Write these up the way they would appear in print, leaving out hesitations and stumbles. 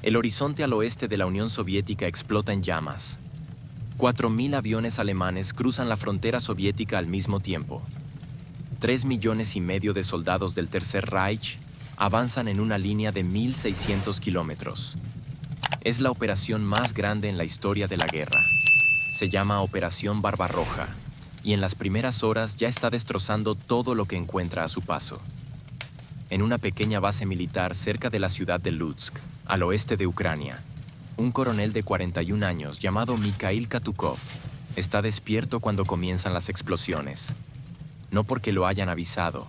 El horizonte al oeste de la Unión Soviética explota en llamas. 4.000 aviones alemanes cruzan la frontera soviética al mismo tiempo. 3,5 millones de soldados del Tercer Reich avanzan en una línea de 1.600 kilómetros. Es la operación más grande en la historia de la guerra. Se llama Operación Barbarroja, y en las primeras horas ya está destrozando todo lo que encuentra a su paso. En una pequeña base militar cerca de la ciudad de Lutsk, al oeste de Ucrania, un coronel de 41 años llamado Mikhail Katukov está despierto cuando comienzan las explosiones. No porque lo hayan avisado,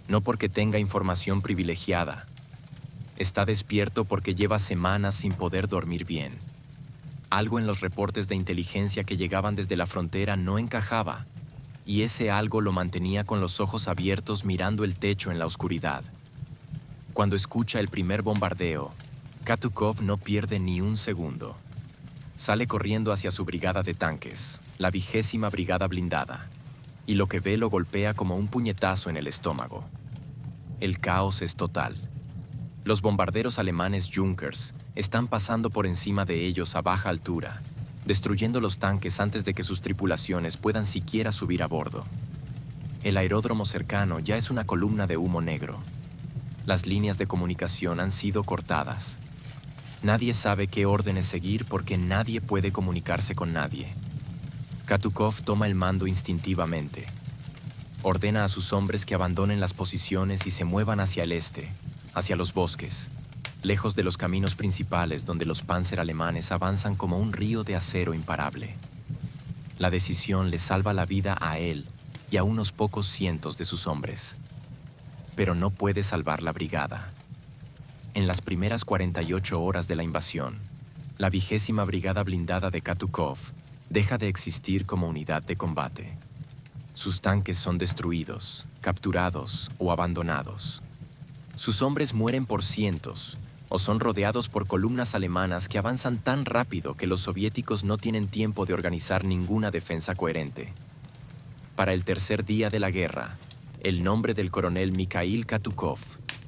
no porque tenga información privilegiada. Está despierto porque lleva semanas sin poder dormir bien. Algo en los reportes de inteligencia que llegaban desde la frontera no encajaba, y ese algo lo mantenía con los ojos abiertos mirando el techo en la oscuridad. Cuando escucha el primer bombardeo, Katukov no pierde ni un segundo. Sale corriendo hacia su brigada de tanques, la 20ª Brigada Blindada, y lo que ve lo golpea como un puñetazo en el estómago. El caos es total. Los bombarderos alemanes Junkers están pasando por encima de ellos a baja altura, destruyendo los tanques antes de que sus tripulaciones puedan siquiera subir a bordo. El aeródromo cercano ya es una columna de humo negro. Las líneas de comunicación han sido cortadas. Nadie sabe qué órdenes seguir porque nadie puede comunicarse con nadie. Katukov toma el mando instintivamente. Ordena a sus hombres que abandonen las posiciones y se muevan hacia el este, hacia los bosques, lejos de los caminos principales donde los Panzer alemanes avanzan como un río de acero imparable. La decisión le salva la vida a él y a unos pocos cientos de sus hombres. Pero no puede salvar la brigada. En las primeras 48 horas de la invasión, la 20ª Brigada Blindada de Katukov deja de existir como unidad de combate. Sus tanques son destruidos, capturados o abandonados. Sus hombres mueren por cientos o son rodeados por columnas alemanas que avanzan tan rápido que los soviéticos no tienen tiempo de organizar ninguna defensa coherente. Para el tercer día de la guerra, el nombre del coronel Mikhail Katukov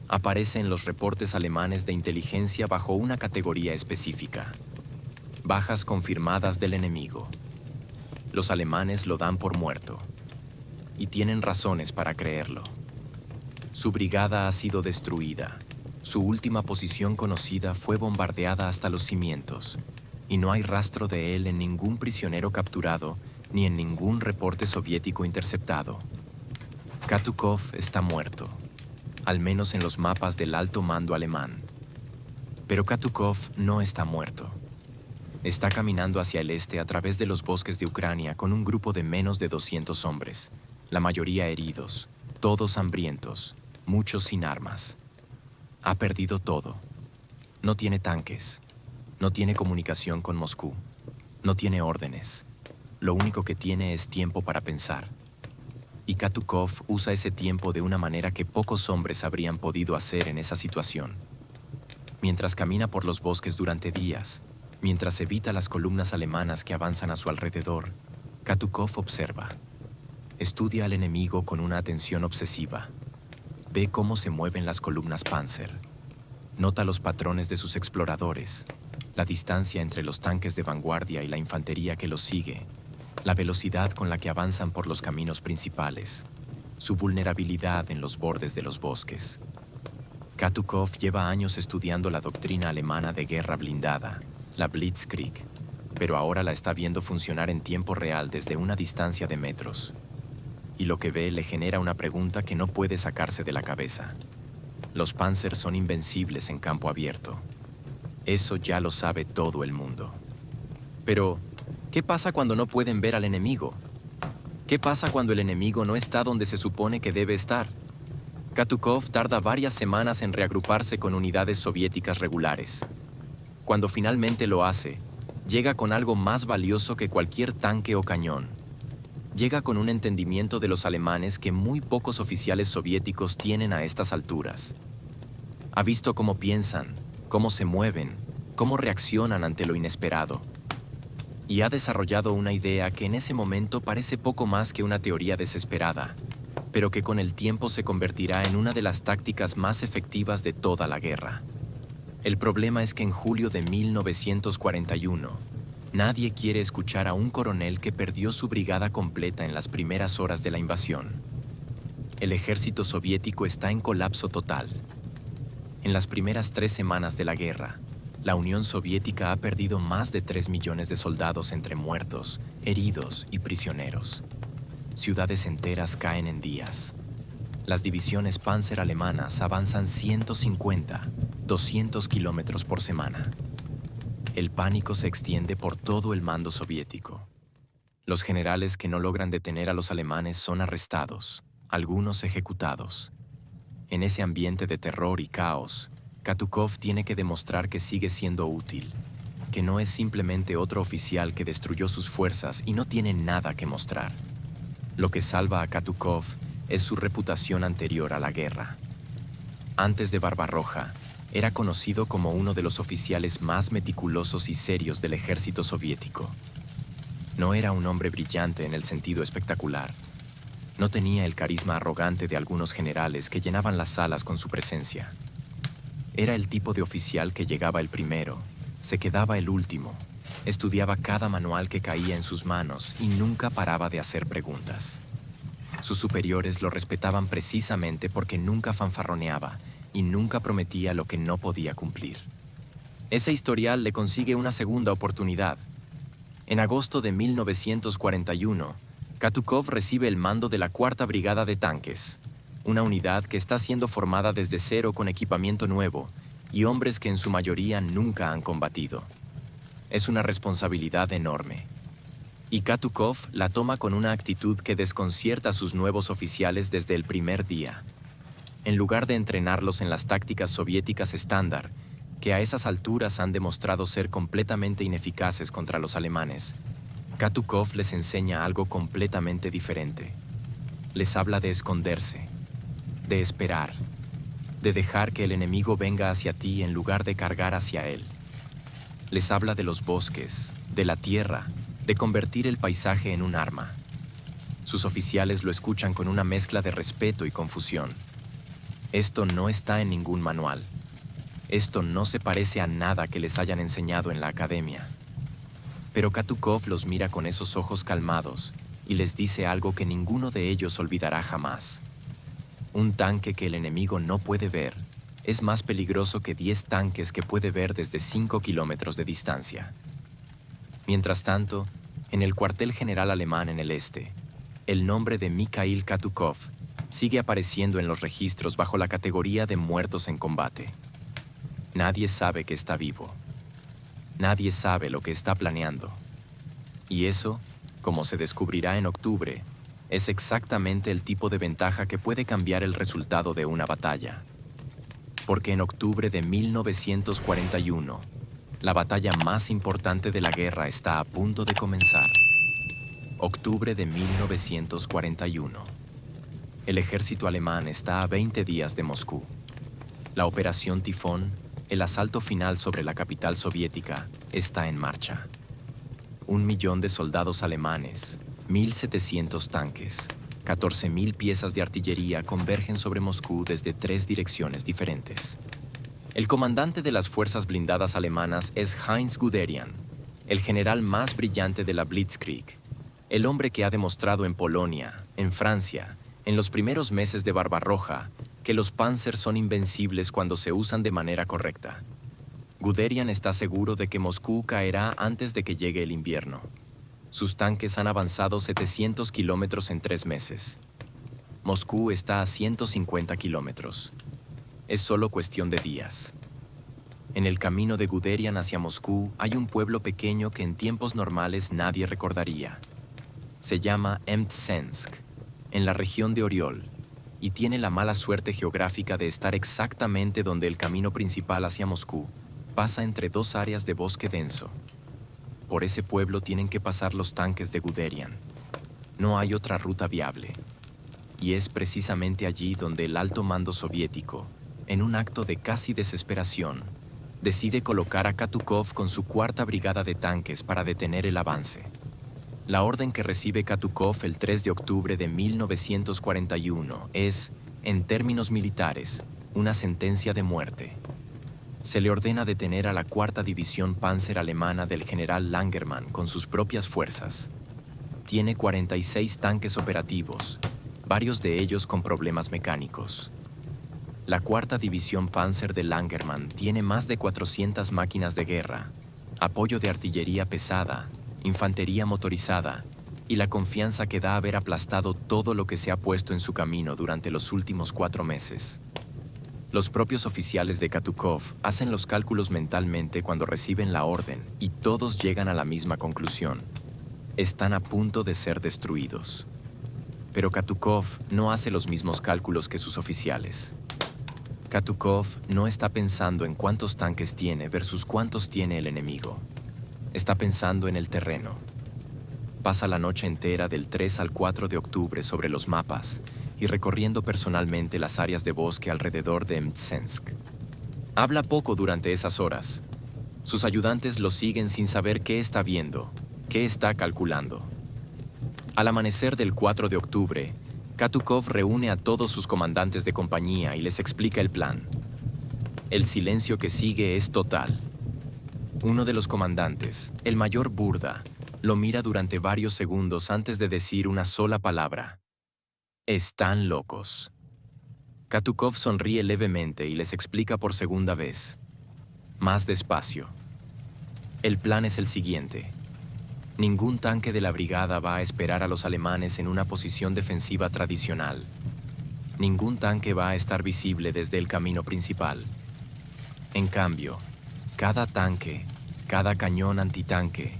aparece en los reportes alemanes de inteligencia bajo una categoría específica: bajas confirmadas del enemigo. Los alemanes lo dan por muerto, y tienen razones para creerlo. Su brigada ha sido destruida, su última posición conocida fue bombardeada hasta los cimientos, y no hay rastro de él en ningún prisionero capturado ni en ningún reporte soviético interceptado. Katukov está muerto, al menos en los mapas del alto mando alemán. Pero Katukov no está muerto. Está caminando hacia el este a través de los bosques de Ucrania con un grupo de menos de 200 hombres, la mayoría heridos, todos hambrientos, muchos sin armas. Ha perdido todo. No tiene tanques, no tiene comunicación con Moscú, no tiene órdenes. Lo único que tiene es tiempo para pensar. Y Katukov usa ese tiempo de una manera que pocos hombres habrían podido hacer en esa situación. Mientras camina por los bosques durante días, mientras evita las columnas alemanas que avanzan a su alrededor, Katukov observa. Estudia al enemigo con una atención obsesiva. Ve cómo se mueven las columnas Panzer. Nota los patrones de sus exploradores, la distancia entre los tanques de vanguardia y la infantería que los sigue, la velocidad con la que avanzan por los caminos principales, su vulnerabilidad en los bordes de los bosques. Katukov lleva años estudiando la doctrina alemana de guerra blindada, la Blitzkrieg, pero ahora la está viendo funcionar en tiempo real desde una distancia de metros. Y lo que ve le genera una pregunta que no puede sacarse de la cabeza. Los Panzer son invencibles en campo abierto. Eso ya lo sabe todo el mundo. Pero, ¿qué pasa cuando no pueden ver al enemigo? ¿Qué pasa cuando el enemigo no está donde se supone que debe estar? Katukov tarda varias semanas en reagruparse con unidades soviéticas regulares. Cuando finalmente lo hace, llega con algo más valioso que cualquier tanque o cañón. Llega con un entendimiento de los alemanes que muy pocos oficiales soviéticos tienen a estas alturas. Ha visto cómo piensan, cómo se mueven, cómo reaccionan ante lo inesperado. Y ha desarrollado una idea que en ese momento parece poco más que una teoría desesperada, pero que con el tiempo se convertirá en una de las tácticas más efectivas de toda la guerra. El problema es que en julio de 1941, nadie quiere escuchar a un coronel que perdió su brigada completa en las primeras horas de la invasión. El ejército soviético está en colapso total. En las primeras 3 semanas de la guerra, la Unión Soviética ha perdido más de 3 millones de soldados entre muertos, heridos y prisioneros. Ciudades enteras caen en días. Las divisiones Panzer alemanas avanzan 150, 200 kilómetros por semana. El pánico se extiende por todo el mando soviético. Los generales que no logran detener a los alemanes son arrestados, algunos ejecutados. En ese ambiente de terror y caos, Katukov tiene que demostrar que sigue siendo útil, que no es simplemente otro oficial que destruyó sus fuerzas y no tiene nada que mostrar. Lo que salva a Katukov es su reputación anterior a la guerra. Antes de Barbarroja, era conocido como uno de los oficiales más meticulosos y serios del ejército soviético. No era un hombre brillante en el sentido espectacular. No tenía el carisma arrogante de algunos generales que llenaban las salas con su presencia. Era el tipo de oficial que llegaba el primero, se quedaba el último, estudiaba cada manual que caía en sus manos y nunca paraba de hacer preguntas. Sus superiores lo respetaban precisamente porque nunca fanfarroneaba y nunca prometía lo que no podía cumplir. Ese historial le consigue una segunda oportunidad. En agosto de 1941, Katukov recibe el mando de la 4ª Brigada de Tanques, una unidad que está siendo formada desde cero con equipamiento nuevo y hombres que en su mayoría nunca han combatido. Es una responsabilidad enorme. Y Katukov la toma con una actitud que desconcierta a sus nuevos oficiales desde el primer día. En lugar de entrenarlos en las tácticas soviéticas estándar, que a esas alturas han demostrado ser completamente ineficaces contra los alemanes, Katukov les enseña algo completamente diferente. Les habla de esconderse, de esperar, de dejar que el enemigo venga hacia ti en lugar de cargar hacia él. Les habla de los bosques, de la tierra, de convertir el paisaje en un arma. Sus oficiales lo escuchan con una mezcla de respeto y confusión. Esto no está en ningún manual. Esto no se parece a nada que les hayan enseñado en la academia. Pero Katukov los mira con esos ojos calmados y les dice algo que ninguno de ellos olvidará jamás. Un tanque que el enemigo no puede ver es más peligroso que 10 tanques que puede ver desde 5 kilómetros de distancia. Mientras tanto, en el cuartel general alemán en el este, el nombre de Mikhail Katukov sigue apareciendo en los registros bajo la categoría de muertos en combate. Nadie sabe que está vivo. Nadie sabe lo que está planeando. Y eso, como se descubrirá en octubre, es exactamente el tipo de ventaja que puede cambiar el resultado de una batalla. Porque en octubre de 1941, la batalla más importante de la guerra está a punto de comenzar. Octubre de 1941. El ejército alemán está a 20 días de Moscú. La Operación Tifón, el asalto final sobre la capital soviética, está en marcha. 1 millón de soldados alemanes, 1.700 tanques, 14.000 piezas de artillería convergen sobre Moscú desde 3 direcciones diferentes. El comandante de las fuerzas blindadas alemanas es Heinz Guderian, el general más brillante de la Blitzkrieg, el hombre que ha demostrado en Polonia, en Francia, en los primeros meses de Barbarroja, que los Panzer son invencibles cuando se usan de manera correcta. Guderian está seguro de que Moscú caerá antes de que llegue el invierno. Sus tanques han avanzado 700 kilómetros en 3 meses. Moscú está a 150 kilómetros. Es solo cuestión de días. En el camino de Guderian hacia Moscú hay un pueblo pequeño que en tiempos normales nadie recordaría. Se llama Emtsensk, en la región de Oriol, y tiene la mala suerte geográfica de estar exactamente donde el camino principal hacia Moscú pasa entre 2 áreas de bosque denso. Por ese pueblo tienen que pasar los tanques de Guderian. No hay otra ruta viable. Y es precisamente allí donde el alto mando soviético, en un acto de casi desesperación, decide colocar a Katukov con su 4ª Brigada de Tanques para detener el avance. La orden que recibe Katukov el 3 de octubre de 1941 es, en términos militares, una sentencia de muerte. Se le ordena detener a la cuarta división Panzer alemana del general Langermann con sus propias fuerzas. Tiene 46 tanques operativos, varios de ellos con problemas mecánicos. La cuarta división Panzer de Langermann tiene más de 400 máquinas de guerra, apoyo de artillería pesada, infantería motorizada y la confianza que da haber aplastado todo lo que se ha puesto en su camino durante los últimos 4 meses. Los propios oficiales de Katukov hacen los cálculos mentalmente cuando reciben la orden y todos llegan a la misma conclusión. Están a punto de ser destruidos. Pero Katukov no hace los mismos cálculos que sus oficiales. Katukov no está pensando en cuántos tanques tiene versus cuántos tiene el enemigo. Está pensando en el terreno. Pasa la noche entera del 3 al 4 de octubre sobre los mapas y recorriendo personalmente las áreas de bosque alrededor de Mtsensk. Habla poco durante esas horas. Sus ayudantes lo siguen sin saber qué está viendo, qué está calculando. Al amanecer del 4 de octubre, Katukov reúne a todos sus comandantes de compañía y les explica el plan. El silencio que sigue es total. Uno de los comandantes, el mayor Burda, lo mira durante varios segundos antes de decir una sola palabra. Están locos. Katukov sonríe levemente y les explica por segunda vez. Más despacio. El plan es el siguiente. Ningún tanque de la brigada va a esperar a los alemanes en una posición defensiva tradicional. Ningún tanque va a estar visible desde el camino principal. En cambio, cada tanque, cada cañón antitanque,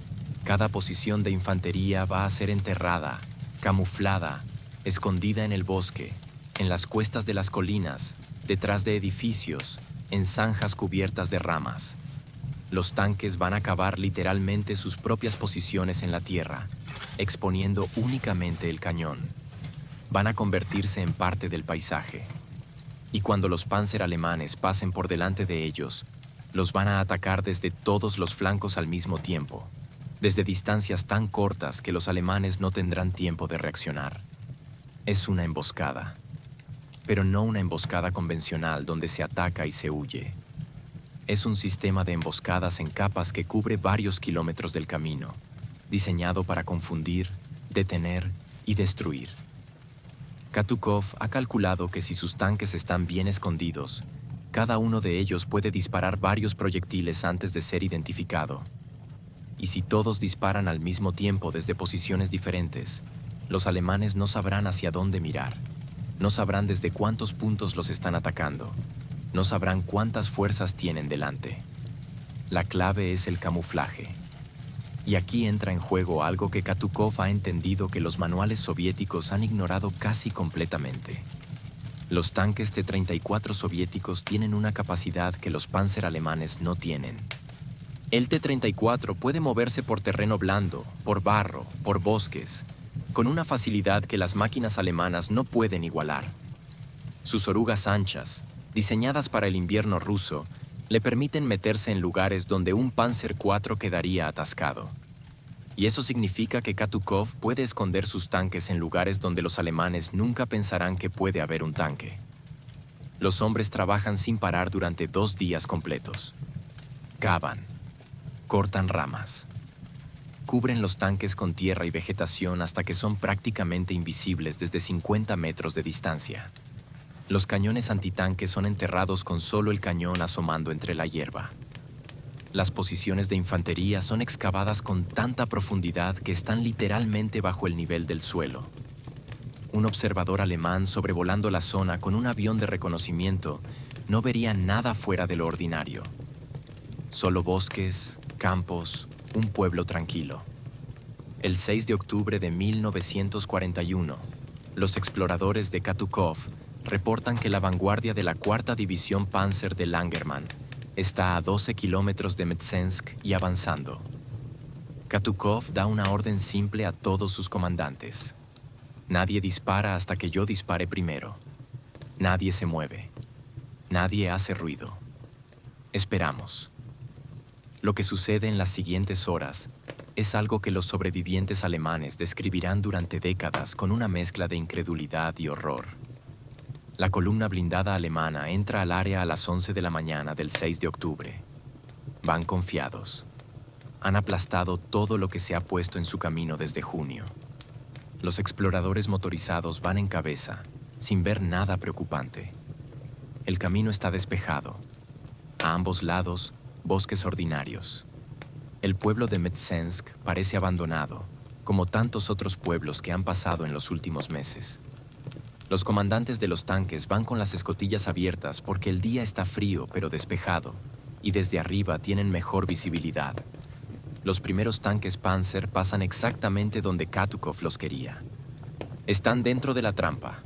cada posición de infantería va a ser enterrada, camuflada, escondida en el bosque, en las cuestas de las colinas, detrás de edificios, en zanjas cubiertas de ramas. Los tanques van a cavar literalmente sus propias posiciones en la tierra, exponiendo únicamente el cañón. Van a convertirse en parte del paisaje. Y cuando los Panzer alemanes pasen por delante de ellos, los van a atacar desde todos los flancos al mismo tiempo, desde distancias tan cortas que los alemanes no tendrán tiempo de reaccionar. Es una emboscada, pero no una emboscada convencional donde se ataca y se huye. Es un sistema de emboscadas en capas que cubre varios kilómetros del camino, diseñado para confundir, detener y destruir. Katukov ha calculado que si sus tanques están bien escondidos, cada uno de ellos puede disparar varios proyectiles antes de ser identificado. Y si todos disparan al mismo tiempo desde posiciones diferentes, los alemanes no sabrán hacia dónde mirar, no sabrán desde cuántos puntos los están atacando, no sabrán cuántas fuerzas tienen delante. La clave es el camuflaje. Y aquí entra en juego algo que Katukov ha entendido que los manuales soviéticos han ignorado casi completamente. Los tanques T-34 soviéticos tienen una capacidad que los Panzer alemanes no tienen. El T-34 puede moverse por terreno blando, por barro, por bosques, con una facilidad que las máquinas alemanas no pueden igualar. Sus orugas anchas, diseñadas para el invierno ruso, le permiten meterse en lugares donde un Panzer IV quedaría atascado. Y eso significa que Katukov puede esconder sus tanques en lugares donde los alemanes nunca pensarán que puede haber un tanque. Los hombres trabajan sin parar durante 2 días completos. Cavan, cortan ramas, cubren los tanques con tierra y vegetación hasta que son prácticamente invisibles desde 50 metros de distancia. Los cañones antitanques son enterrados con solo el cañón asomando entre la hierba. Las posiciones de infantería son excavadas con tanta profundidad que están literalmente bajo el nivel del suelo. Un observador alemán sobrevolando la zona con un avión de reconocimiento no vería nada fuera de lo ordinario. Solo bosques, campos, un pueblo tranquilo. El 6 de octubre de 1941, los exploradores de Katukov reportan que la vanguardia de la cuarta división Panzer de Langermann está a 12 kilómetros de Mtsensk y avanzando. Katukov da una orden simple a todos sus comandantes. Nadie dispara hasta que yo dispare primero. Nadie se mueve. Nadie hace ruido. Esperamos. Lo que sucede en las siguientes horas es algo que los sobrevivientes alemanes describirán durante décadas con una mezcla de incredulidad y horror. La columna blindada alemana entra al área a las 11 de la mañana del 6 de octubre. Van confiados. Han aplastado todo lo que se ha puesto en su camino desde junio. Los exploradores motorizados van en cabeza, sin ver nada preocupante. El camino está despejado. A ambos lados, bosques ordinarios. El pueblo de Mtsensk parece abandonado, como tantos otros pueblos que han pasado en los últimos meses. Los comandantes de los tanques van con las escotillas abiertas porque el día está frío pero despejado, y desde arriba tienen mejor visibilidad. Los primeros tanques Panzer pasan exactamente donde Katukov los quería. Están dentro de la trampa.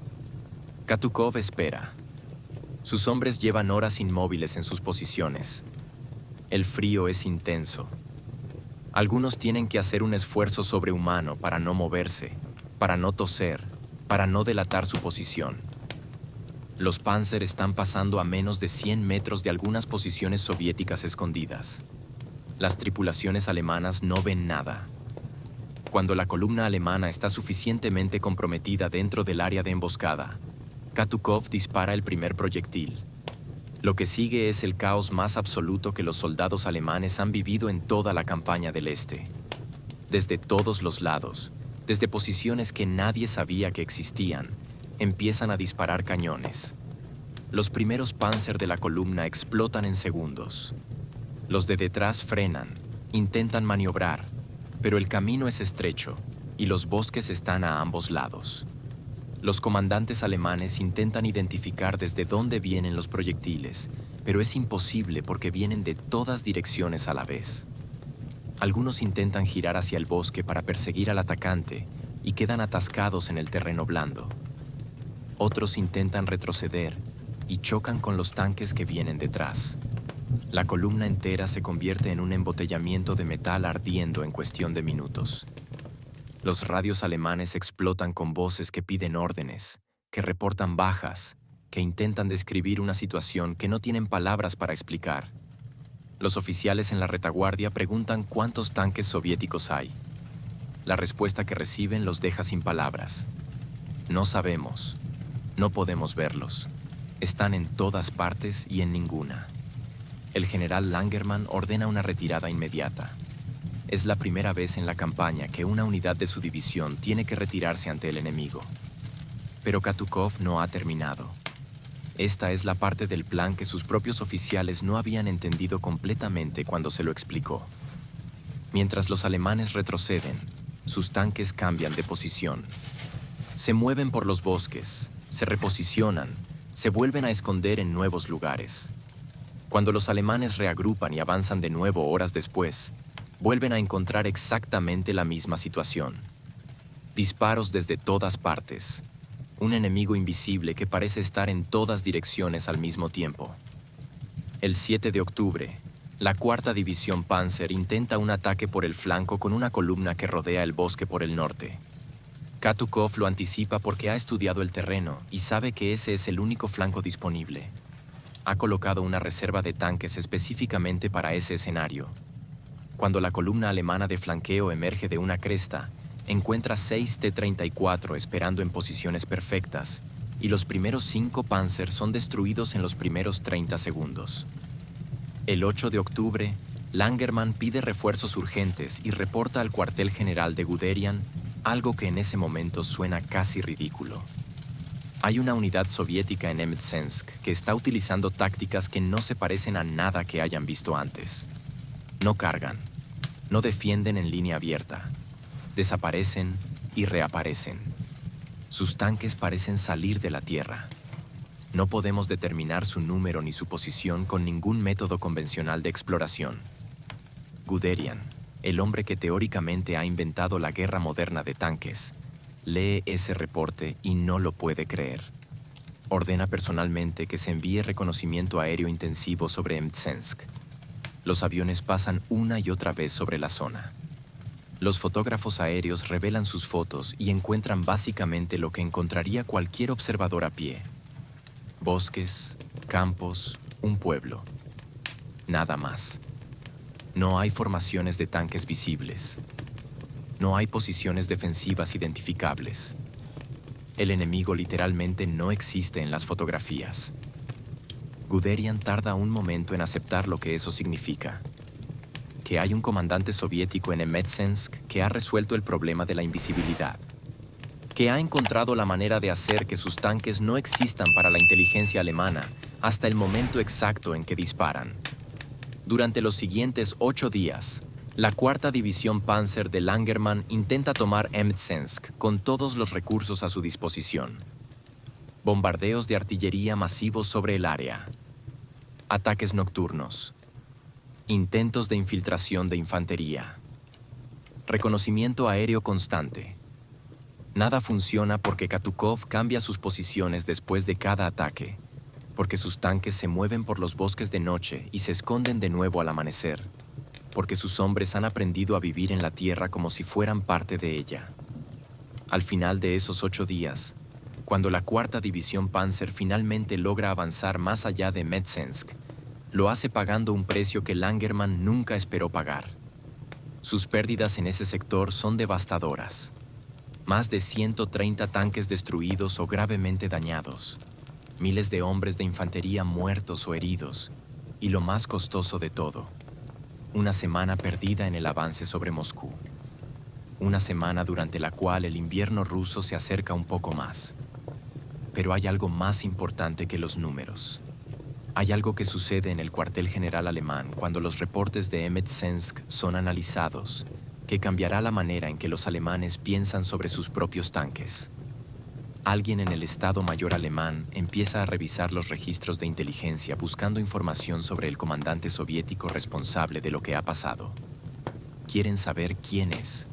Katukov espera. Sus hombres llevan horas inmóviles en sus posiciones. El frío es intenso. Algunos tienen que hacer un esfuerzo sobrehumano para no moverse, para no toser, para no delatar su posición. Los Panzer están pasando a menos de 100 metros de algunas posiciones soviéticas escondidas. Las tripulaciones alemanas no ven nada. Cuando la columna alemana está suficientemente comprometida dentro del área de emboscada, Katukov dispara el primer proyectil. Lo que sigue es el caos más absoluto que los soldados alemanes han vivido en toda la campaña del Este. Desde todos los lados, desde posiciones que nadie sabía que existían, empiezan a disparar cañones. Los primeros Panzer de la columna explotan en segundos. Los de detrás frenan, intentan maniobrar, pero el camino es estrecho y los bosques están a ambos lados. Los comandantes alemanes intentan identificar desde dónde vienen los proyectiles, pero es imposible porque vienen de todas direcciones a la vez. Algunos intentan girar hacia el bosque para perseguir al atacante y quedan atascados en el terreno blando. Otros intentan retroceder y chocan con los tanques que vienen detrás. La columna entera se convierte en un embotellamiento de metal ardiendo en cuestión de minutos. Los radios alemanes explotan con voces que piden órdenes, que reportan bajas, que intentan describir una situación que no tienen palabras para explicar. Los oficiales en la retaguardia preguntan cuántos tanques soviéticos hay. La respuesta que reciben los deja sin palabras. No sabemos. No podemos verlos. Están en todas partes y en ninguna. El general Langermann ordena una retirada inmediata. Es la primera vez en la campaña que una unidad de su división tiene que retirarse ante el enemigo. Pero Katukov no ha terminado. Esta es la parte del plan que sus propios oficiales no habían entendido completamente cuando se lo explicó. Mientras los alemanes retroceden, sus tanques cambian de posición. Se mueven por los bosques, se reposicionan, se vuelven a esconder en nuevos lugares. Cuando los alemanes reagrupan y avanzan de nuevo horas después, vuelven a encontrar exactamente la misma situación. Disparos desde todas partes. Un enemigo invisible que parece estar en todas direcciones al mismo tiempo. El 7 de octubre, la 4ª División Panzer intenta un ataque por el flanco con una columna que rodea el bosque por el norte. Katukov lo anticipa porque ha estudiado el terreno y sabe que ese es el único flanco disponible. Ha colocado una reserva de tanques específicamente para ese escenario. Cuando la columna alemana de flanqueo emerge de una cresta, encuentra 6 T-34 esperando en posiciones perfectas, y los primeros 5 Panzer son destruidos en los primeros 30 segundos. El 8 de octubre, Langermann pide refuerzos urgentes y reporta al cuartel general de Guderian algo que en ese momento suena casi ridículo. Hay una unidad soviética en Mtsensk que está utilizando tácticas que no se parecen a nada que hayan visto antes. No cargan, no defienden en línea abierta. Desaparecen y reaparecen. Sus tanques parecen salir de la tierra. No podemos determinar su número ni su posición con ningún método convencional de exploración. Guderian, el hombre que teóricamente ha inventado la guerra moderna de tanques, lee ese reporte y no lo puede creer. Ordena personalmente que se envíe reconocimiento aéreo intensivo sobre Mtsensk. Los aviones pasan una y otra vez sobre la zona. Los fotógrafos aéreos revelan sus fotos y encuentran básicamente lo que encontraría cualquier observador a pie. Bosques, campos, un pueblo. Nada más. No hay formaciones de tanques visibles. No hay posiciones defensivas identificables. El enemigo literalmente no existe en las fotografías. Guderian tarda un momento en aceptar lo que eso significa. Que hay un comandante soviético en Emetseensk que ha resuelto el problema de la invisibilidad. Que ha encontrado la manera de hacer que sus tanques no existan para la inteligencia alemana hasta el momento exacto en que disparan. Durante los siguientes 8 días, la Cuarta División Panzer de Langermann intenta tomar Emetseensk con todos los recursos a su disposición. Bombardeos de artillería masivos sobre el área. Ataques nocturnos. Intentos de infiltración de infantería. Reconocimiento aéreo constante. Nada funciona porque Katukov cambia sus posiciones después de cada ataque, porque sus tanques se mueven por los bosques de noche y se esconden de nuevo al amanecer, porque sus hombres han aprendido a vivir en la tierra como si fueran parte de ella. Al final de esos 8 días, cuando la Cuarta División Panzer finalmente logra avanzar más allá de Emetseensk, lo hace pagando un precio que Langermann nunca esperó pagar. Sus pérdidas en ese sector son devastadoras. Más de 130 tanques destruidos o gravemente dañados, miles de hombres de infantería muertos o heridos, y lo más costoso de todo, una semana perdida en el avance sobre Moscú. Una semana durante la cual el invierno ruso se acerca un poco más. Pero hay algo más importante que los números. Hay algo que sucede en el cuartel general alemán cuando los reportes de Emetseensk son analizados, que cambiará la manera en que los alemanes piensan sobre sus propios tanques. Alguien en el Estado Mayor alemán empieza a revisar los registros de inteligencia buscando información sobre el comandante soviético responsable de lo que ha pasado. Quieren saber quién es.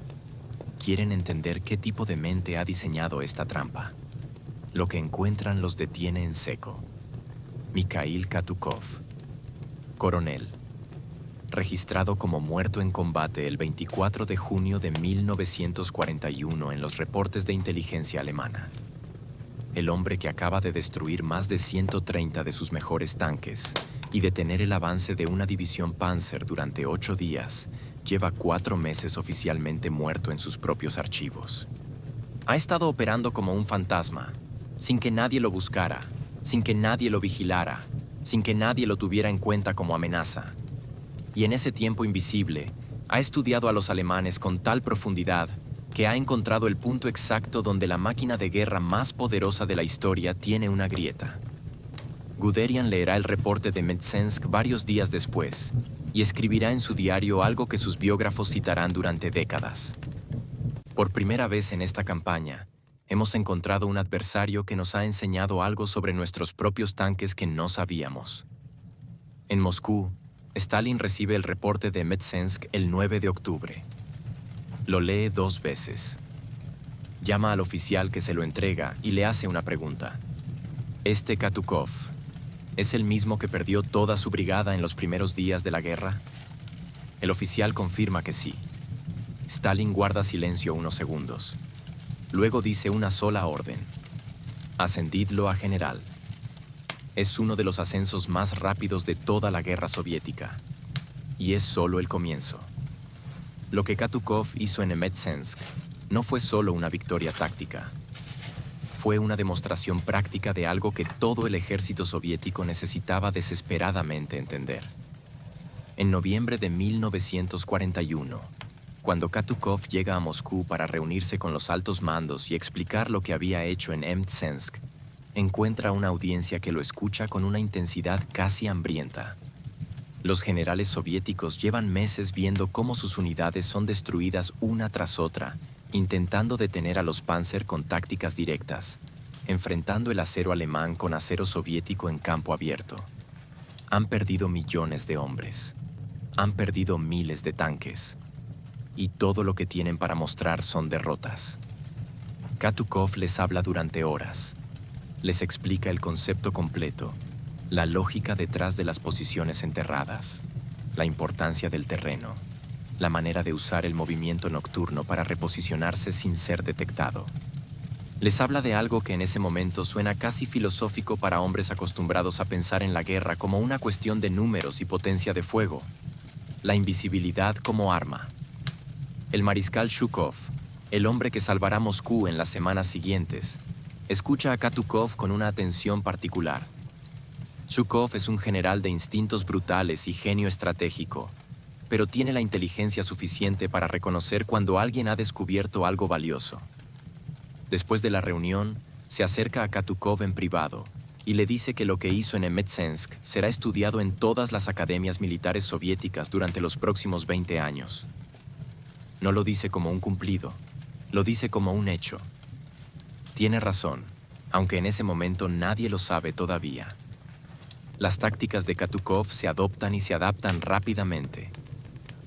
Quieren entender qué tipo de mente ha diseñado esta trampa. Lo que encuentran los detiene en seco. Mikhail Katukov, coronel, registrado como muerto en combate el 24 de junio de 1941 en los reportes de inteligencia alemana. El hombre que acaba de destruir más de 130 de sus mejores tanques y detener el avance de una división Panzer durante 8 días, lleva 4 meses oficialmente muerto en sus propios archivos. Ha estado operando como un fantasma, sin que nadie lo buscara, sin que nadie lo vigilara, sin que nadie lo tuviera en cuenta como amenaza. Y en ese tiempo invisible, ha estudiado a los alemanes con tal profundidad que ha encontrado el punto exacto donde la máquina de guerra más poderosa de la historia tiene una grieta. Guderian leerá el reporte de Emetseensk varios días después y escribirá en su diario algo que sus biógrafos citarán durante décadas. Por primera vez en esta campaña, hemos encontrado un adversario que nos ha enseñado algo sobre nuestros propios tanques que no sabíamos. En Moscú, Stalin recibe el reporte de Emetseensk el 9 de octubre. Lo lee 2 veces. Llama al oficial que se lo entrega y le hace una pregunta. ¿Este Katukov es el mismo que perdió toda su brigada en los primeros días de la guerra? El oficial confirma que sí. Stalin guarda silencio unos segundos. Luego dice una sola orden. Ascendidlo a general. Es uno de los ascensos más rápidos de toda la guerra soviética. Y es solo el comienzo. Lo que Katukov hizo en Emetseensk no fue solo una victoria táctica. Fue una demostración práctica de algo que todo el ejército soviético necesitaba desesperadamente entender. En noviembre de 1941, cuando Katukov llega a Moscú para reunirse con los altos mandos y explicar lo que había hecho en Emetseensk, encuentra una audiencia que lo escucha con una intensidad casi hambrienta. Los generales soviéticos llevan meses viendo cómo sus unidades son destruidas una tras otra, intentando detener a los Panzer con tácticas directas, enfrentando el acero alemán con acero soviético en campo abierto. Han perdido millones de hombres. Han perdido miles de tanques. Y todo lo que tienen para mostrar son derrotas. Katukov les habla durante horas. Les explica el concepto completo, la lógica detrás de las posiciones enterradas, la importancia del terreno, la manera de usar el movimiento nocturno para reposicionarse sin ser detectado. Les habla de algo que en ese momento suena casi filosófico para hombres acostumbrados a pensar en la guerra como una cuestión de números y potencia de fuego, la invisibilidad como arma. El mariscal Zhukov, el hombre que salvará Moscú en las semanas siguientes, Escucha a Katukov con una atención particular. Zhukov es un general de instintos brutales y genio estratégico, pero tiene la inteligencia suficiente para reconocer cuando alguien ha descubierto algo valioso. Después de la reunión, se acerca a Katukov en privado y le dice que lo que hizo en Emetsensk será estudiado en todas las academias militares soviéticas durante los próximos 20 años. No lo dice como un cumplido, lo dice como un hecho. Tiene razón, aunque en ese momento nadie lo sabe todavía. Las tácticas de Katukov se adoptan y se adaptan rápidamente,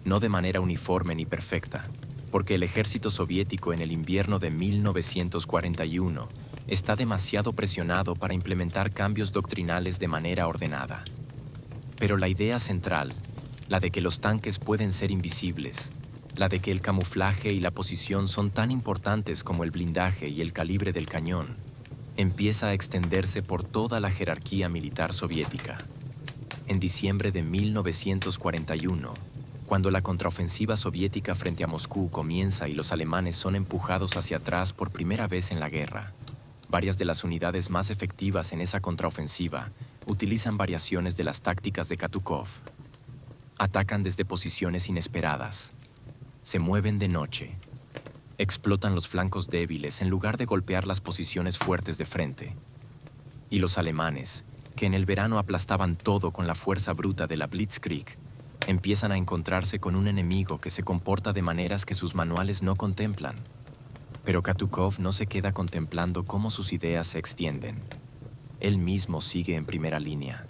no de manera uniforme ni perfecta, porque el ejército soviético en el invierno de 1941 está demasiado presionado para implementar cambios doctrinales de manera ordenada. Pero la idea central, la de que los tanques pueden ser invisibles, la de que el camuflaje y la posición son tan importantes como el blindaje y el calibre del cañón, empieza a extenderse por toda la jerarquía militar soviética. En diciembre de 1941, cuando la contraofensiva soviética frente a Moscú comienza y los alemanes son empujados hacia atrás por primera vez en la guerra, varias de las unidades más efectivas en esa contraofensiva utilizan variaciones de las tácticas de Katukov. Atacan desde posiciones inesperadas, se mueven de noche, explotan los flancos débiles en lugar de golpear las posiciones fuertes de frente. Y los alemanes, que en el verano aplastaban todo con la fuerza bruta de la Blitzkrieg, empiezan a encontrarse con un enemigo que se comporta de maneras que sus manuales no contemplan. Pero Katukov no se queda contemplando cómo sus ideas se extienden. Él mismo sigue en primera línea.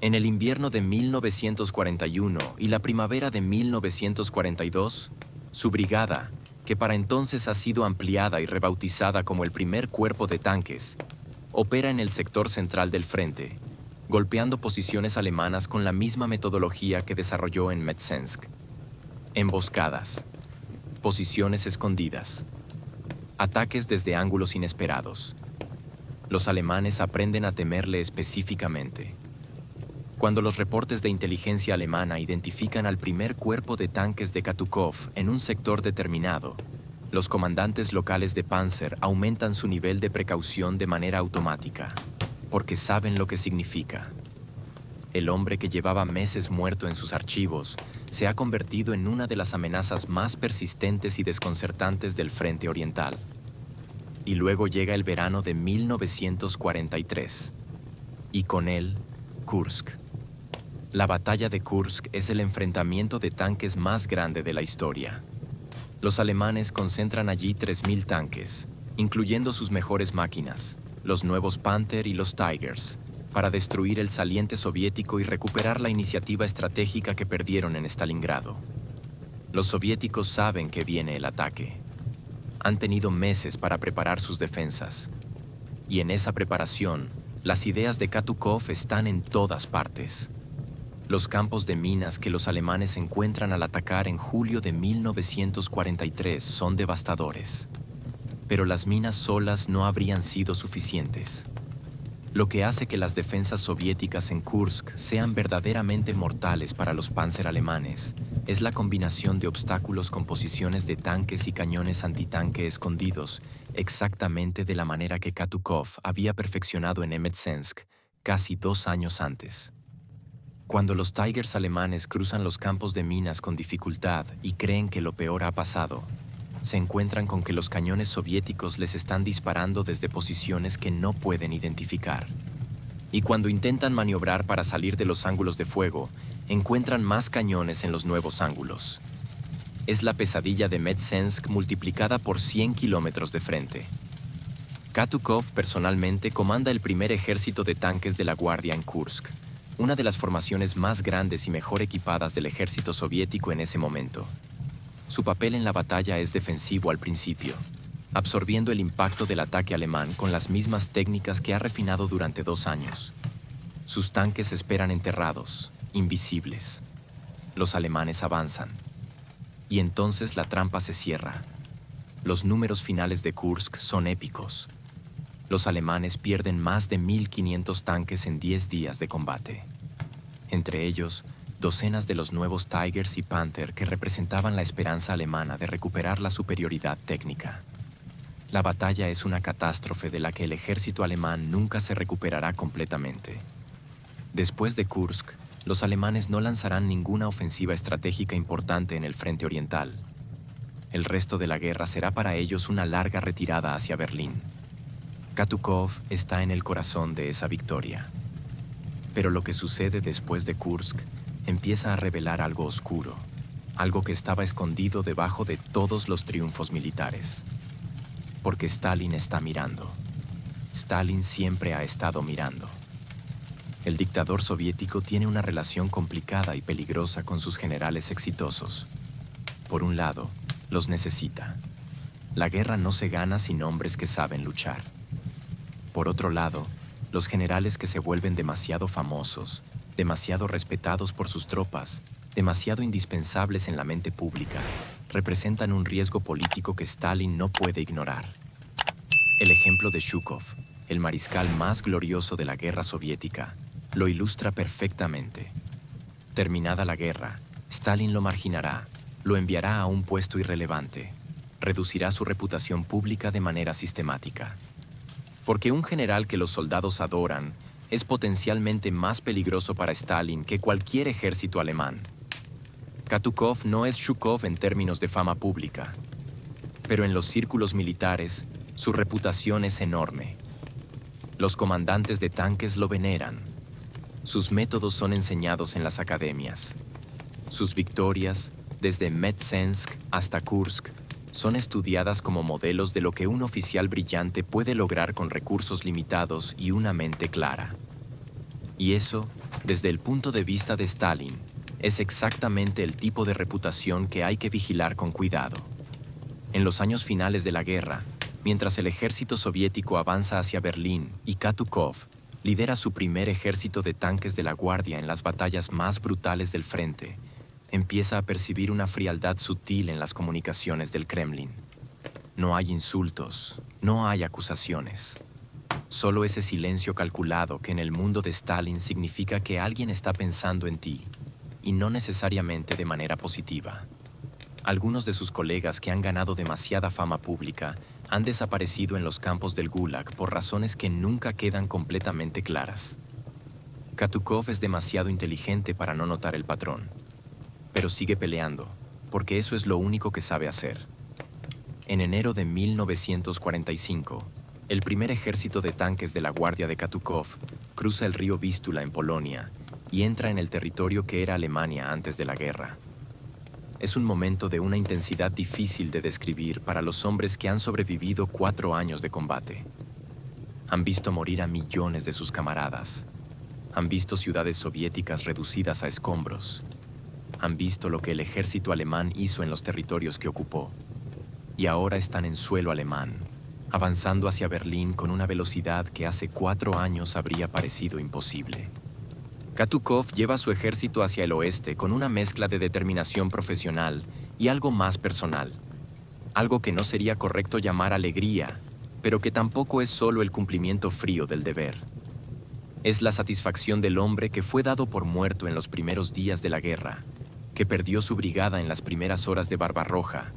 En el invierno de 1941 y la primavera de 1942, su brigada, que para entonces ha sido ampliada y rebautizada como el primer cuerpo de tanques, opera en el sector central del frente, golpeando posiciones alemanas con la misma metodología que desarrolló en Metsensk. Emboscadas, posiciones escondidas, ataques desde ángulos inesperados. Los alemanes aprenden a temerle específicamente. Cuando los reportes de inteligencia alemana identifican al primer cuerpo de tanques de Katukov en un sector determinado, los comandantes locales de Panzer aumentan su nivel de precaución de manera automática, porque saben lo que significa. El hombre que llevaba meses muerto en sus archivos se ha convertido en una de las amenazas más persistentes y desconcertantes del frente oriental. Y luego llega el verano de 1943, y con él, Kursk. La batalla de Kursk es el enfrentamiento de tanques más grande de la historia. Los alemanes concentran allí 3.000 tanques, incluyendo sus mejores máquinas, los nuevos Panther y los Tigers, para destruir el saliente soviético y recuperar la iniciativa estratégica que perdieron en Stalingrado. Los soviéticos saben que viene el ataque. Han tenido meses para preparar sus defensas. Y en esa preparación, las ideas de Katukov están en todas partes. Los campos de minas que los alemanes encuentran al atacar en julio de 1943 son devastadores. Pero las minas solas no habrían sido suficientes. Lo que hace que las defensas soviéticas en Kursk sean verdaderamente mortales para los Panzer alemanes es la combinación de obstáculos con posiciones de tanques y cañones antitanque escondidos exactamente de la manera que Katukov había perfeccionado en Emetsensk casi 2 años antes. Cuando los Tigers alemanes cruzan los campos de minas con dificultad y creen que lo peor ha pasado, se encuentran con que los cañones soviéticos les están disparando desde posiciones que no pueden identificar. Y cuando intentan maniobrar para salir de los ángulos de fuego, encuentran más cañones en los nuevos ángulos. Es la pesadilla de Metsensk multiplicada por 100 kilómetros de frente. Katukov personalmente comanda el primer ejército de tanques de la Guardia en Kursk, una de las formaciones más grandes y mejor equipadas del ejército soviético en ese momento. Su papel en la batalla es defensivo al principio, absorbiendo el impacto del ataque alemán con las mismas técnicas que ha refinado durante 2 años. Sus tanques esperan enterrados, invisibles. Los alemanes avanzan. Y entonces la trampa se cierra. Los números finales de Kursk son épicos. Los alemanes pierden más de 1.500 tanques en 10 días de combate. Entre ellos, docenas de los nuevos Tigers y Panther que representaban la esperanza alemana de recuperar la superioridad técnica. La batalla es una catástrofe de la que el ejército alemán nunca se recuperará completamente. Después de Kursk, los alemanes no lanzarán ninguna ofensiva estratégica importante en el frente oriental. El resto de la guerra será para ellos una larga retirada hacia Berlín. Katukov está en el corazón de esa victoria. Pero lo que sucede después de Kursk empieza a revelar algo oscuro, algo que estaba escondido debajo de todos los triunfos militares. Porque Stalin está mirando. Stalin siempre ha estado mirando. El dictador soviético tiene una relación complicada y peligrosa con sus generales exitosos. Por un lado, los necesita. La guerra no se gana sin hombres que saben luchar. Por otro lado, los generales que se vuelven demasiado famosos, demasiado respetados por sus tropas, demasiado indispensables en la mente pública, representan un riesgo político que Stalin no puede ignorar. El ejemplo de Zhukov, el mariscal más glorioso de la guerra soviética, lo ilustra perfectamente. Terminada la guerra, Stalin lo marginará, lo enviará a un puesto irrelevante, reducirá su reputación pública de manera sistemática. Porque un general que los soldados adoran es potencialmente más peligroso para Stalin que cualquier ejército alemán. Katukov no es Zhukov en términos de fama pública, pero en los círculos militares, su reputación es enorme. Los comandantes de tanques lo veneran. Sus métodos son enseñados en las academias. Sus victorias, desde Metsensk hasta Kursk, son estudiadas como modelos de lo que un oficial brillante puede lograr con recursos limitados y una mente clara. Y eso, desde el punto de vista de Stalin, es exactamente el tipo de reputación que hay que vigilar con cuidado. En los años finales de la guerra, mientras el ejército soviético avanza hacia Berlín y Katukov lidera su primer ejército de tanques de la Guardia en las batallas más brutales del frente, empieza a percibir una frialdad sutil en las comunicaciones del Kremlin. No hay insultos, no hay acusaciones. Solo ese silencio calculado que en el mundo de Stalin significa que alguien está pensando en ti, y no necesariamente de manera positiva. Algunos de sus colegas que han ganado demasiada fama pública han desaparecido en los campos del Gulag por razones que nunca quedan completamente claras. Katukov es demasiado inteligente para no notar el patrón, pero sigue peleando, porque eso es lo único que sabe hacer. En enero de 1945, el primer ejército de tanques de la Guardia de Katukov cruza el río Vístula en Polonia y entra en el territorio que era Alemania antes de la guerra. Es un momento de una intensidad difícil de describir para los hombres que han sobrevivido 4 años de combate. Han visto morir a millones de sus camaradas. Han visto ciudades soviéticas reducidas a escombros. Han visto lo que el ejército alemán hizo en los territorios que ocupó. Y ahora están en suelo alemán, avanzando hacia Berlín con una velocidad que hace 4 años habría parecido imposible. Katukov lleva su ejército hacia el oeste con una mezcla de determinación profesional y algo más personal. Algo que no sería correcto llamar alegría, pero que tampoco es solo el cumplimiento frío del deber. Es la satisfacción del hombre que fue dado por muerto en los primeros días de la guerra, que perdió su brigada en las primeras horas de Barbarroja,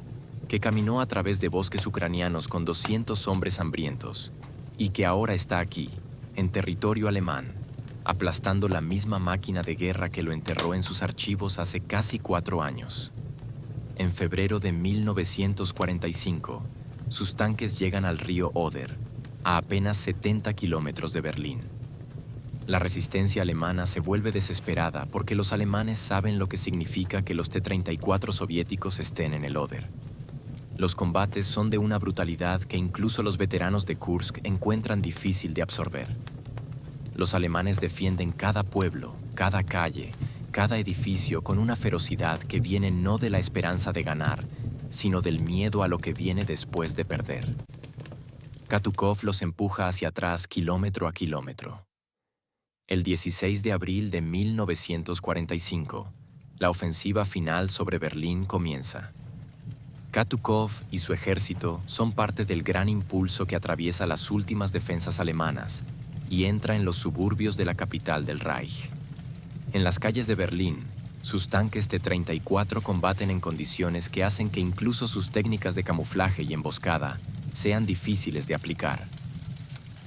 que caminó a través de bosques ucranianos con 200 hombres hambrientos, y que ahora está aquí, en territorio alemán, aplastando la misma máquina de guerra que lo enterró en sus archivos hace casi 4 años. En febrero de 1945, sus tanques llegan al río Oder, a apenas 70 kilómetros de Berlín. La resistencia alemana se vuelve desesperada porque los alemanes saben lo que significa que los T-34 soviéticos estén en el Oder. Los combates son de una brutalidad que incluso los veteranos de Kursk encuentran difícil de absorber. Los alemanes defienden cada pueblo, cada calle, cada edificio con una ferocidad que viene no de la esperanza de ganar, sino del miedo a lo que viene después de perder. Katukov los empuja hacia atrás kilómetro a kilómetro. El 16 de abril de 1945, la ofensiva final sobre Berlín comienza. Katukov y su ejército son parte del gran impulso que atraviesa las últimas defensas alemanas y entra en los suburbios de la capital del Reich. En las calles de Berlín, sus tanques T-34 combaten en condiciones que hacen que incluso sus técnicas de camuflaje y emboscada sean difíciles de aplicar.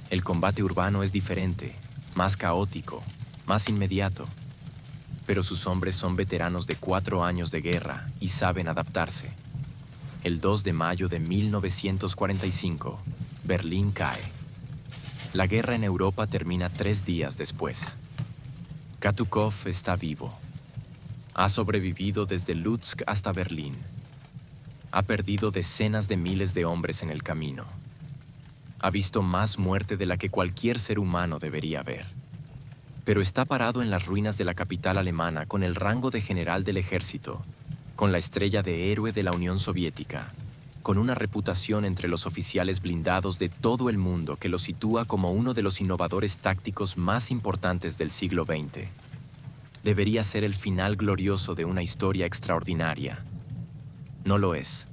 El combate urbano es diferente, más caótico, más inmediato, pero sus hombres son veteranos de 4 años de guerra y saben adaptarse. El 2 de mayo de 1945, Berlín cae. La guerra en Europa termina 3 días después. Katukov está vivo. Ha sobrevivido desde Lutsk hasta Berlín. Ha perdido decenas de miles de hombres en el camino. Ha visto más muerte de la que cualquier ser humano debería ver. Pero está parado en las ruinas de la capital alemana con el rango de general del ejército, con la estrella de héroe de la Unión Soviética, con una reputación entre los oficiales blindados de todo el mundo que lo sitúa como uno de los innovadores tácticos más importantes del siglo XX. Debería ser el final glorioso de una historia extraordinaria. No lo es.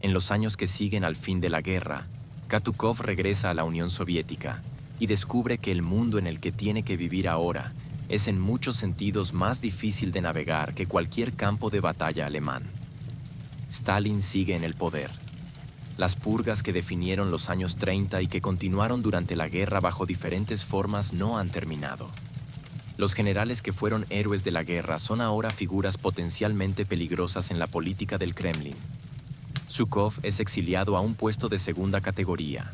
En los años que siguen al fin de la guerra, Katukov regresa a la Unión Soviética y descubre que el mundo en el que tiene que vivir ahora es en muchos sentidos más difícil de navegar que cualquier campo de batalla alemán. Stalin sigue en el poder. Las purgas que definieron los años 30 y que continuaron durante la guerra bajo diferentes formas no han terminado. Los generales que fueron héroes de la guerra son ahora figuras potencialmente peligrosas en la política del Kremlin. Zhukov es exiliado a un puesto de segunda categoría.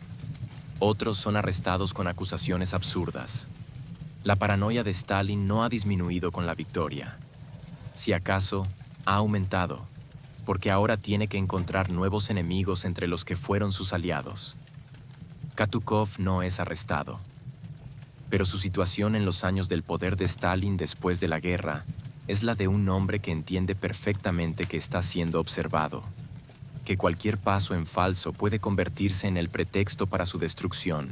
Otros son arrestados con acusaciones absurdas. La paranoia de Stalin no ha disminuido con la victoria. Si acaso, ha aumentado, porque ahora tiene que encontrar nuevos enemigos entre los que fueron sus aliados. Katukov no es arrestado. Pero su situación en los años del poder de Stalin después de la guerra es la de un hombre que entiende perfectamente que está siendo observado, que cualquier paso en falso puede convertirse en el pretexto para su destrucción,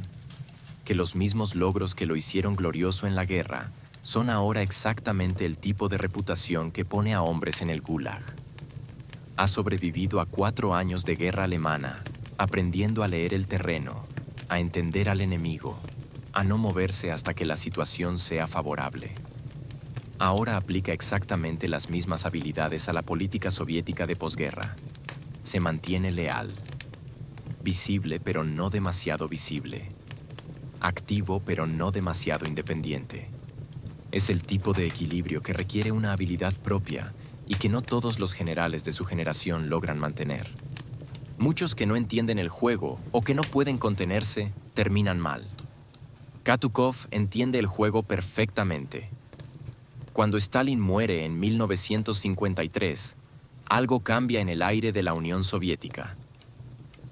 que los mismos logros que lo hicieron glorioso en la guerra son ahora exactamente el tipo de reputación que pone a hombres en el Gulag. Ha sobrevivido a 4 años de guerra alemana, aprendiendo a leer el terreno, a entender al enemigo, a no moverse hasta que la situación sea favorable. Ahora aplica exactamente las mismas habilidades a la política soviética de posguerra. Se mantiene leal, visible pero no demasiado visible, activo pero no demasiado independiente. Es el tipo de equilibrio que requiere una habilidad propia y que no todos los generales de su generación logran mantener. Muchos que no entienden el juego o que no pueden contenerse terminan mal. Katukov entiende el juego perfectamente. Cuando Stalin muere en 1953, algo cambia en el aire de la Unión Soviética.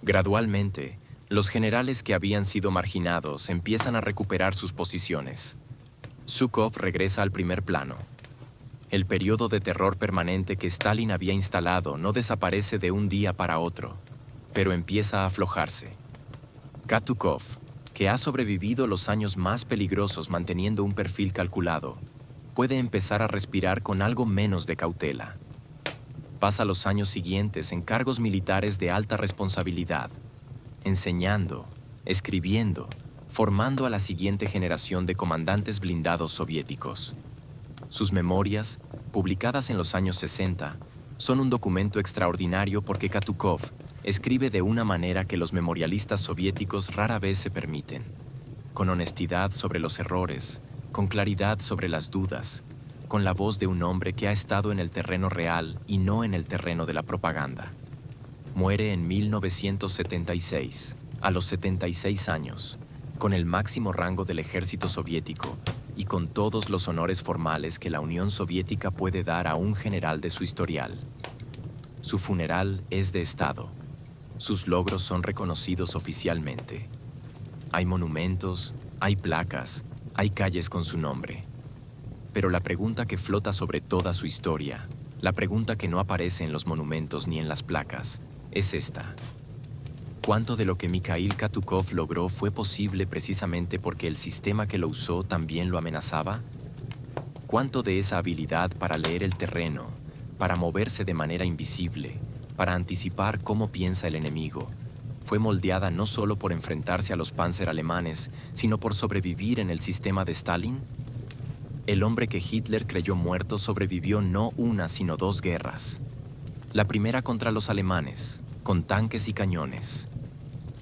Gradualmente, los generales que habían sido marginados empiezan a recuperar sus posiciones. Zhukov regresa al primer plano. El periodo de terror permanente que Stalin había instalado no desaparece de un día para otro, pero empieza a aflojarse. Katukov, que ha sobrevivido los años más peligrosos manteniendo un perfil calculado, puede empezar a respirar con algo menos de cautela. Pasa los años siguientes en cargos militares de alta responsabilidad, enseñando, escribiendo, formando a la siguiente generación de comandantes blindados soviéticos. Sus memorias, publicadas en los años 60, son un documento extraordinario porque Katukov escribe de una manera que los memorialistas soviéticos rara vez se permiten, con honestidad sobre los errores, con claridad sobre las dudas, con la voz de un hombre que ha estado en el terreno real y no en el terreno de la propaganda. Muere en 1976, a los 76 años, con el máximo rango del ejército soviético y con todos los honores formales que la Unión Soviética puede dar a un general de su historial. Su funeral es de Estado. Sus logros son reconocidos oficialmente. Hay monumentos, hay placas, hay calles con su nombre. Pero la pregunta que flota sobre toda su historia, la pregunta que no aparece en los monumentos ni en las placas, es esta. ¿Cuánto de lo que Mikhail Katukov logró fue posible precisamente porque el sistema que lo usó también lo amenazaba? ¿Cuánto de esa habilidad para leer el terreno, para moverse de manera invisible, para anticipar cómo piensa el enemigo, fue moldeada no solo por enfrentarse a los Panzer alemanes, sino por sobrevivir en el sistema de Stalin? El hombre que Hitler creyó muerto sobrevivió no una sino 2 guerras. La primera contra los alemanes, con tanques y cañones.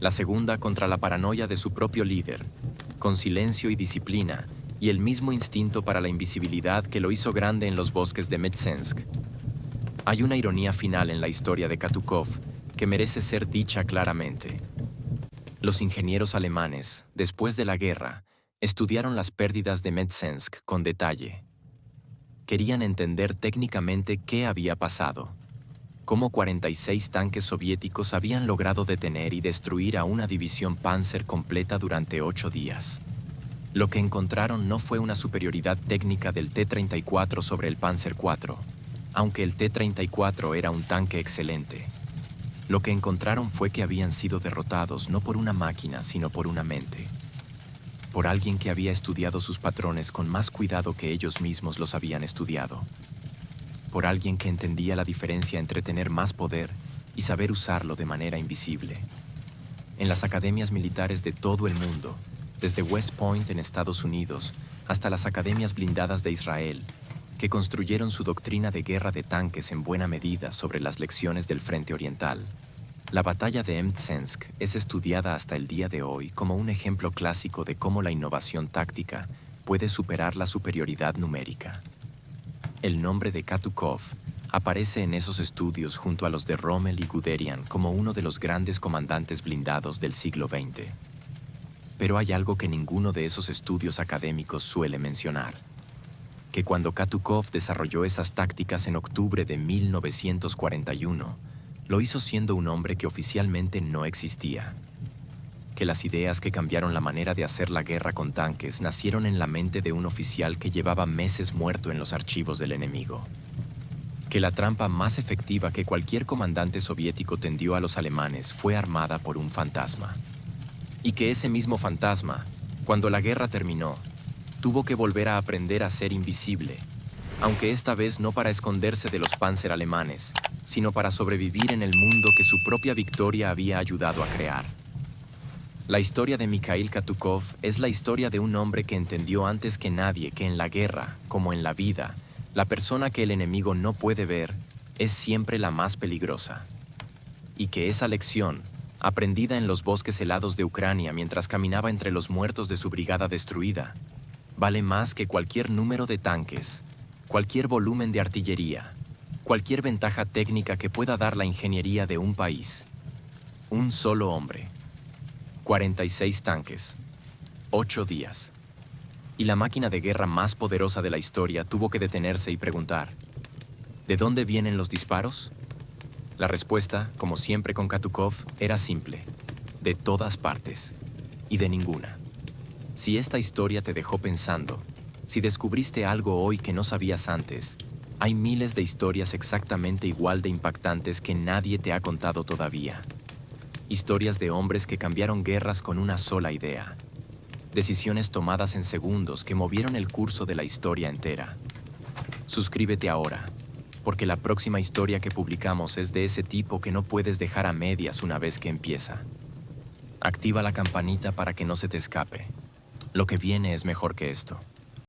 La segunda contra la paranoia de su propio líder, con silencio y disciplina, y el mismo instinto para la invisibilidad que lo hizo grande en los bosques de Metsensk. Hay una ironía final en la historia de Katukov que merece ser dicha claramente. Los ingenieros alemanes, después de la guerra, estudiaron las pérdidas de Metsensk con detalle. Querían entender técnicamente qué había pasado, cómo 46 tanques soviéticos habían logrado detener y destruir a una división Panzer completa durante 8 días. Lo que encontraron no fue una superioridad técnica del T-34 sobre el Panzer IV, aunque el T-34 era un tanque excelente. Lo que encontraron fue que habían sido derrotados no por una máquina, sino por una mente. Por alguien que había estudiado sus patrones con más cuidado que ellos mismos los habían estudiado. Por alguien que entendía la diferencia entre tener más poder y saber usarlo de manera invisible. En las academias militares de todo el mundo, desde West Point en Estados Unidos hasta las academias blindadas de Israel, que construyeron su doctrina de guerra de tanques en buena medida sobre las lecciones del Frente Oriental. La batalla de Mtsensk es estudiada hasta el día de hoy como un ejemplo clásico de cómo la innovación táctica puede superar la superioridad numérica. El nombre de Katukov aparece en esos estudios junto a los de Rommel y Guderian como uno de los grandes comandantes blindados del siglo XX. Pero hay algo que ninguno de esos estudios académicos suele mencionar. Que cuando Katukov desarrolló esas tácticas en octubre de 1941, lo hizo siendo un hombre que oficialmente no existía. Que las ideas que cambiaron la manera de hacer la guerra con tanques nacieron en la mente de un oficial que llevaba meses muerto en los archivos del enemigo. Que la trampa más efectiva que cualquier comandante soviético tendió a los alemanes fue armada por un fantasma. Y que ese mismo fantasma, cuando la guerra terminó, tuvo que volver a aprender a ser invisible, aunque esta vez no para esconderse de los Panzer alemanes, sino para sobrevivir en el mundo que su propia victoria había ayudado a crear. La historia de Mikhail Katukov es la historia de un hombre que entendió antes que nadie que en la guerra, como en la vida, la persona que el enemigo no puede ver es siempre la más peligrosa. Y que esa lección, aprendida en los bosques helados de Ucrania mientras caminaba entre los muertos de su brigada destruida, vale más que cualquier número de tanques, cualquier volumen de artillería, cualquier ventaja técnica que pueda dar la ingeniería de un país. Un solo hombre. 46 tanques. 8 días. Y la máquina de guerra más poderosa de la historia tuvo que detenerse y preguntar, ¿de dónde vienen los disparos? La respuesta, como siempre con Katukov, era simple. De todas partes. Y de ninguna. Si esta historia te dejó pensando, si descubriste algo hoy que no sabías antes, hay miles de historias exactamente igual de impactantes que nadie te ha contado todavía. Historias de hombres que cambiaron guerras con una sola idea. Decisiones tomadas en segundos que movieron el curso de la historia entera. Suscríbete ahora, porque la próxima historia que publicamos es de ese tipo que no puedes dejar a medias una vez que empieza. Activa la campanita para que no se te escape. Lo que viene es mejor que esto.